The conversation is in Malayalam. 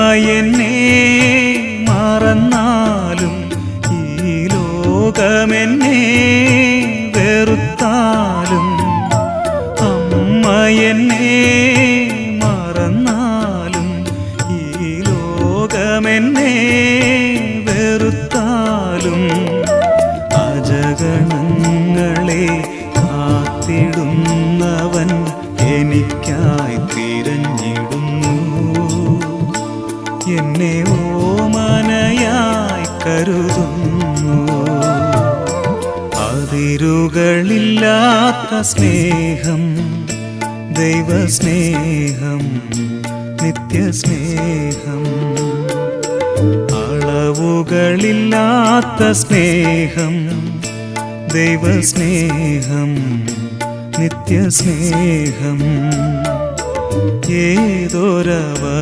എന്നെ മറന്നാലും ഈ ലോകമെന്നെ വെറുത്താലും, അമ്മ എന്നെ മറന്നാലും ഈ ലോകമെന്നെ വെറുത്താലും, അജഗണങ്ങളെ കാത്തിടുന്നവൻ എനിക്കായി തിരഞ്ഞിടുന്നു. എന്നെ ഓമനയായി കരുതുന്നു. അതിരുകളില്ലാത്ത സ്നേഹം, ദൈവസ്നേഹം, നിത്യസ്നേഹം. അളവുകളില്ലാത്ത സ്നേഹം, ദൈവസ്നേഹം, നിത്യസ്നേഹം. ഏതൊരവ